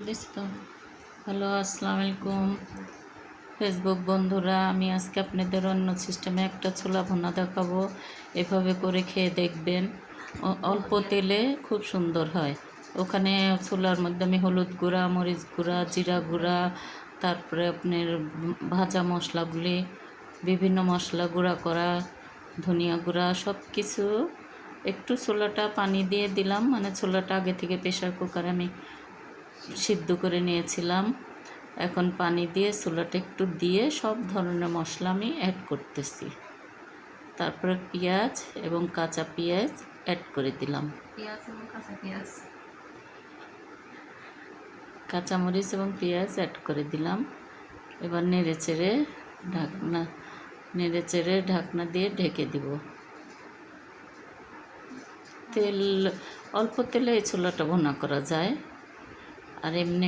Hello, আসসালামু আলাইকুম Facebook বন্ধুরা। আমি আজকে আপনাদের অন্য সিস্টেমে একটা ছোলা ভুনা দেখাবো। এভাবে করে খেয়ে দেখবেন, অল্প তেলে খুব সুন্দর হয়। ওখানে ছোলার মধ্যে আমি হলুদ গুঁড়া, মরিচ গুঁড়া, জিরা গুঁড়া, তারপরে আপনার ভাজা মশলাগুলি, বিভিন্ন মশলা গুঁড়া করা, ধনিয়া গুঁড়া, সব কিছু একটু ছোলাটা পানি দিয়ে দিলাম। মানে ছোলাটা আগে থেকে প্রেশার কুকারে আমি সিদ্ধ করে নিয়েছিলাম। এখন পানি দিয়ে ছোলাটা একটু দিয়ে সব ধরনের মশলা আমি অ্যাড করতেছি। তারপরে পেঁয়াজ এবং কাঁচা পেঁয়াজ অ্যাড করে দিলাম, কাঁচামরিচ এবং পেঁয়াজ অ্যাড করে দিলাম। এবার নেড়ে চেড়ে ঢাকনা দিয়ে ঢেকে দিব। অল্প তেলে এই ছোলাটা ভুনা করা যায়। আর এমনি